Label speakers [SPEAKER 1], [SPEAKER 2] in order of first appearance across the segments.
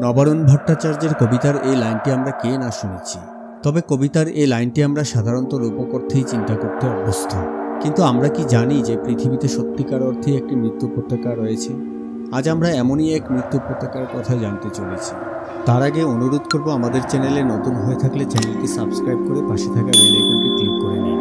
[SPEAKER 1] নবারুণ ভট্টাচার্যের কবিতার এই লাইনটি আমরা কে না শুনেছি। তবে কবিতার এই লাইনটি আমরা সাধারণত রূপকর্থেই চিন্তা করতে অভ্যস্ত। কিন্তু আমরা কি জানি যে পৃথিবীতে সত্যিকার অর্থে একটি মৃত্যু উপত্যকা রয়েছে? আজ আমরা এমনই এক মৃত্যু উপত্যকার কথা জানতে চলেছি। তার আগে অনুরোধ করব, আমাদের চ্যানেলে নতুন হয়ে থাকলে চ্যানেলটি সাবস্ক্রাইব করে পাশে থাকা বেল আইকনটি ক্লিক করে নিন।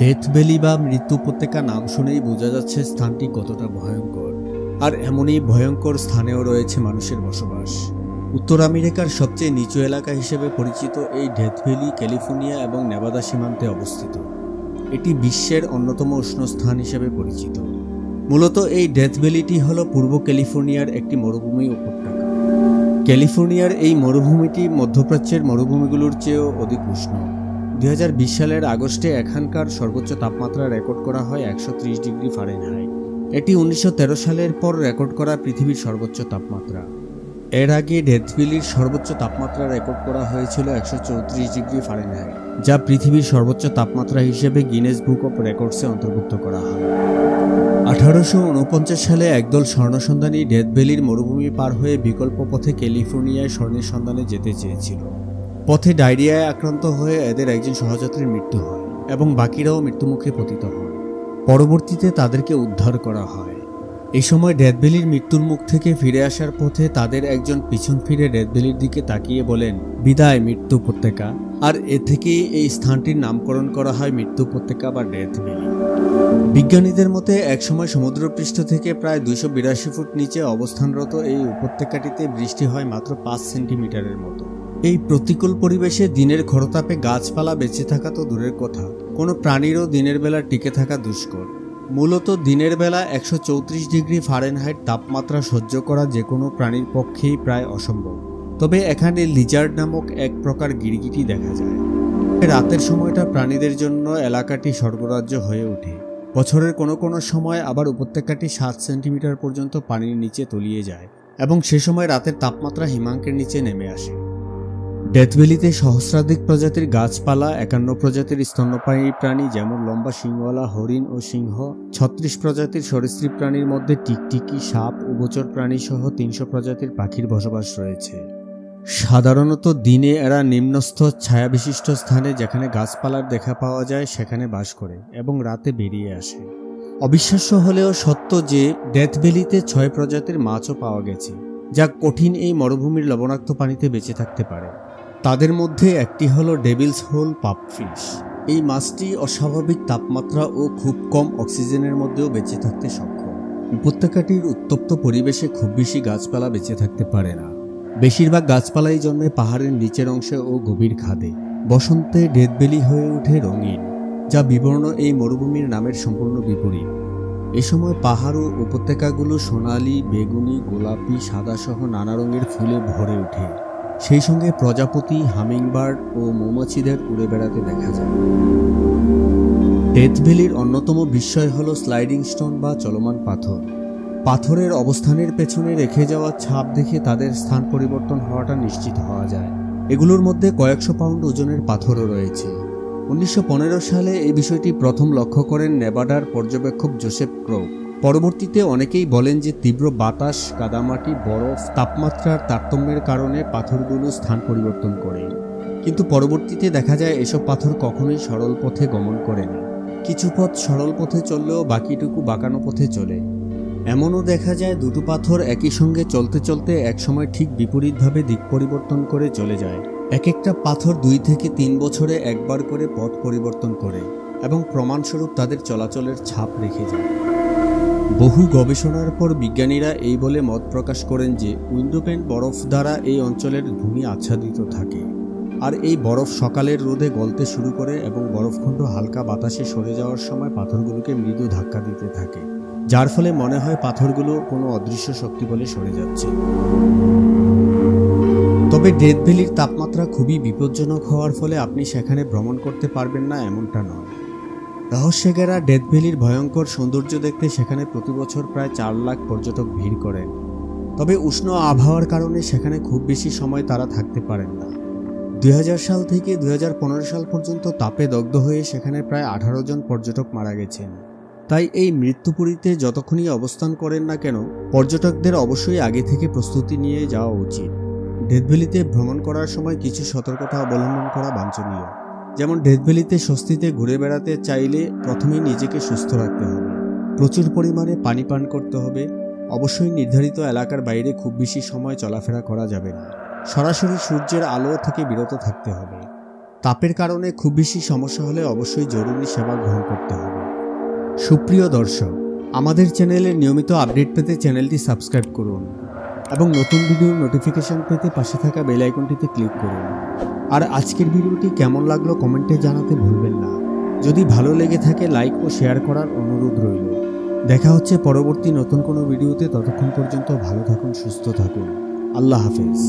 [SPEAKER 1] ডেথ ভ্যালি বা মৃত্যু উপত্যকা নাম শুনেই বোঝা যাচ্ছে স্থানটি কতটা ভয়ঙ্কর। আর এমনই ভয়ঙ্কর স্থানেও রয়েছে মানুষের বসবাস। উত্তর আমেরিকার সবচেয়ে নিচু এলাকা হিসেবে পরিচিত এই ডেথ ভ্যালি ক্যালিফোর্নিয়া এবং নেভাদা সীমান্তে অবস্থিত। এটি বিশ্বের অন্যতম উষ্ণ স্থান হিসেবে পরিচিত। মূলত এই ডেথ ভ্যালিটি হল পূর্ব ক্যালিফোর্নিয়ার একটি মরুভূমি উপত্যকা। ক্যালিফোর্নিয়ার এই মরুভূমিটি মধ্যপ্রাচ্যের মরুভূমিগুলোর চেয়েও অধিক উষ্ণ। 2020 সালের আগস্টে এখানকার সর্বোচ্চ তাপমাত্রা রেকর্ড করা হয় 130 ডিগ্রি ফারেনহাইট। এটি 1913 সালের পর রেকর্ড করা পৃথিবীর সর্বোচ্চ তাপমাত্রা। এর আগে ডেথ ভ্যালির সর্বোচ্চ তাপমাত্রা রেকর্ড করা হয়েছিল 134 ডিগ্রি ফারেনহাইট, যা পৃথিবীর সর্বোচ্চ তাপমাত্রা হিসেবে গিনেস বুক অফ রেকর্ডসে অন্তর্ভুক্ত করা হয়। 1849 সালে একদল স্বর্ণসন্ধানী ডেথ ভ্যালির মরুভূমি পার হয়ে বিকল্প পথে ক্যালিফোর্নিয়ায় স্বর্ণের সন্ধানে যেতে চেয়েছিল। পথে ডায়রিয়ায় আক্রান্ত হয়ে এদের একজন সহযাত্রীর মৃত্যু হয় এবং বাকিরাও মৃত্যুমুখে পতিত হন। পরবর্তীতে তাদেরকে উদ্ধার করা হয়। এই সময় ডেথ ভ্যালির মৃত্যুর মুখ থেকে ফিরে আসার পথে তাদের একজন পিছন ফিরে ডেথ ভ্যালির দিকে তাকিয়ে বলেন, বিদায় মৃত্যু উপত্যকা। আর এ থেকেই এই স্থানটির নামকরণ করা হয় মৃত্যু উপত্যকা বা ডেথ ভ্যালি। বিজ্ঞানীদের মতে একসময় সমুদ্রপৃষ্ঠ থেকে প্রায় 282 ফুট নিচে অবস্থানরত এই উপত্যকাটিতে বৃষ্টি হয় মাত্র 5 সেন্টিমিটারের মতো। এই প্রতিকূল পরিবেশে দিনের খরতাপে গাছপালা বেঁচে থাকা তো দূরের কথা, কোনো প্রাণীরও দিনের বেলা টিকে থাকা দুষ্কর। মূলত দিনের বেলা 134 ডিগ্রি ফারেনহাইট তাপমাত্রা সহ্য করা যে কোনো প্রাণীর পক্ষেই প্রায় অসম্ভব। তবে এখানে লিজার্ড নামক এক প্রকার গিরগিটি দেখা যায়। রাতের সময়টা প্রাণীদের জন্য এলাকাটি স্বর্গরাজ্য হয়ে ওঠে। বছরের কোনো কোনো সময় আবার উপত্যকাটি 7 সেন্টিমিটার পর্যন্ত পানির নিচে তলিয়ে যায় এবং সে সময় রাতের তাপমাত্রা হিমাঙ্কের নিচে নেমে আসে। ডেথ ভ্যালিতে সহস্রাধিক প্রজাতির গাছপালা, 51 প্রজাতির স্তন্যপায়ী প্রাণী যেমন লম্বা শিংওয়ালা হরিণ ও সিংহ, 36 প্রজাতির সরীসৃপ প্রাণীর মধ্যে টিকটিকি, সাপ, উভচর প্রাণী সহ 300 প্রজাতির পাখির বসবাস রয়েছে। সাধারণত দিনে এরা নিম্নস্থ ছায়াবিশিষ্ট স্থানে, যেখানে গাছপালার দেখা পাওয়া যায়, সেখানে বাস করে এবং রাতে বেরিয়ে আসে। অবিশ্বাস্য হলেও সত্য যে ডেথ ভ্যালিতে 6 প্রজাতির মাছও পাওয়া গেছে, যা কঠিন এই মরুভূমির লবণাক্ত পানিতে বেঁচে থাকতে পারে। তাদের মধ্যে একটি হলো ডেভিলস হোল পাপফিশ। এই মাছটি অস্বাভাবিক তাপমাত্রা ও খুব কম অক্সিজেনের মধ্যেও বেঁচে থাকতে সক্ষম। উপত্যকাটির উত্তপ্ত পরিবেশে খুব বেশি গাছপালা বেঁচে থাকতে পারে না। বেশিরভাগ গাছপালাই জন্মে পাহাড়ের নিচের অংশে ও গভীর খাদে। বসন্তে ডেথ ভ্যালি হয়ে ওঠে রঙিন, যা বিবর্ণ এই মরুভূমির নামের সম্পূর্ণ বিপরীত। এ সময় পাহাড় ও উপত্যকাগুলো সোনালি, বেগুনি, গোলাপি, সাদা সহ নানা রঙের ফুলে ভরে ওঠে। সেই সঙ্গে প্রজাপতি, হামিংবার্ড ও মৌমাছিদের উড়ে বেড়াতে দেখা যায়। ডেথ ভ্যালির অন্যতম বিস্ময় হল স্লাইডিং স্টোন বা চলমান পাথর। পাথরের অবস্থানের পেছনে রেখে যাওয়া ছাপ দেখে তাদের স্থান পরিবর্তন হওয়াটা নিশ্চিত হওয়া যায়। এগুলোর মধ্যে কয়েকশো পাউন্ড ওজনের পাথরও রয়েছে। 1915 সালে এই বিষয়টি প্রথম লক্ষ্য করেন নেভাডার পর্যবেক্ষক জোসেফ ক্রোক। পরবর্তীতে অনেকেই বলেন যে তীব্র বাতাস, কাদামাটি, বরফ, তাপমাত্রার তারতম্যের কারণে পাথরগুলো স্থান পরিবর্তন করে। কিন্তু পরবর্তীতে দেখা যায় এসব পাথর কখনোই সরল পথে গমন করে না। কিছু পথ সরল পথে চললেও বাকিটুকু বাঁকানো পথে চলে। এমনও দেখা যায় দুটো পাথর একই সঙ্গে চলতে চলতে একসময় ঠিক বিপরীতভাবে দিক পরিবর্তন করে চলে যায়। এক একটা পাথর 2 থেকে 3 বছরে একবার করে পথ পরিবর্তন করে এবং প্রমাণস্বরূপ তাদের চলাচলের ছাপ রেখে যায়। বহু গবেষণার পর বিজ্ঞানীরা এই বলে মত প্রকাশ করেন যে উইন্ডোপেন বরফ দ্বারা এই অঞ্চলের ভূমি আচ্ছাদিত থাকে। আর এই বরফ সকালের রোদে গলতে শুরু করে এবং বরফখণ্ড হালকা বাতাসে সরে যাওয়ার সময় পাথরগুলোকে মৃদু ধাক্কা দিতে থাকে, যার ফলে মনে হয় পাথরগুলো কোনো অদৃশ্য শক্তি বলে সরে যাচ্ছে। তবে ডেথ ভ্যালির তাপমাত্রা খুবই বিপজ্জনক হওয়ার ফলে আপনি সেখানে ভ্রমণ করতে পারবেন না এমনটা নয়। রহস্যে ঘেরা ডেথ ভ্যালির ভয়ঙ্কর সৌন্দর্য দেখতে সেখানে প্রতি বছর প্রায় 4 লাখ পর্যটক ভিড় করেন। তবে উষ্ণ আবহাওয়ার কারণে সেখানে খুব বেশি সময় তারা থাকতে পারেন না। 2000 সাল থেকে 2015 সাল পর্যন্ত তাপে দগ্ধ হয়ে সেখানে প্রায় 18 জন পর্যটক মারা গেছেন। তাই এই মৃত্যুপুরীতে যতক্ষণই অবস্থান করেন না কেন, পর্যটকদের অবশ্যই আগে থেকে প্রস্তুতি নিয়ে যাওয়া উচিত। ডেথ ভ্যালিতে ভ্রমণ করার সময় কিছু সতর্কতা অবলম্বন করা বাঞ্ছনীয়। যেমন ডেথ ভ্যালিতে স্বস্তিতে ঘুরে বেড়াতে চাইলে প্রথমেই নিজেকে সুস্থ রাখতে হবে, প্রচুর পরিমাণে পানি পান করতে হবে। অবশ্যই নির্ধারিত এলাকার বাইরে খুব বেশি সময় চলাফেরা করা যাবে না। সরাসরি সূর্যের আলো থেকে বিরত থাকতে হবে। তাপের কারণে খুব বেশি সমস্যা হলে অবশ্যই জরুরি সেবা গ্রহণ করতে হবে। সুপ্রিয় দর্শক, আমাদের চ্যানেলের নিয়মিত আপডেট পেতে চ্যানেলটি সাবস্ক্রাইব করুন এবং নতুন ভিডিওর নোটিফিকেশন পেতে পাশে থাকা বেল আইকনটিতে ক্লিক করুন। আর আজকের ভিডিওটি কেমন লাগলো কমেন্টে জানাতে ভুলবেন না। যদি ভালো লেগে থাকে লাইক ও শেয়ার করার অনুরোধ রইল। দেখা হচ্ছে পরবর্তী নতুন কোনো ভিডিওতে। ততক্ষণ পর্যন্ত ভালো থাকুন, সুস্থ থাকুন। আল্লাহ হাফেজ।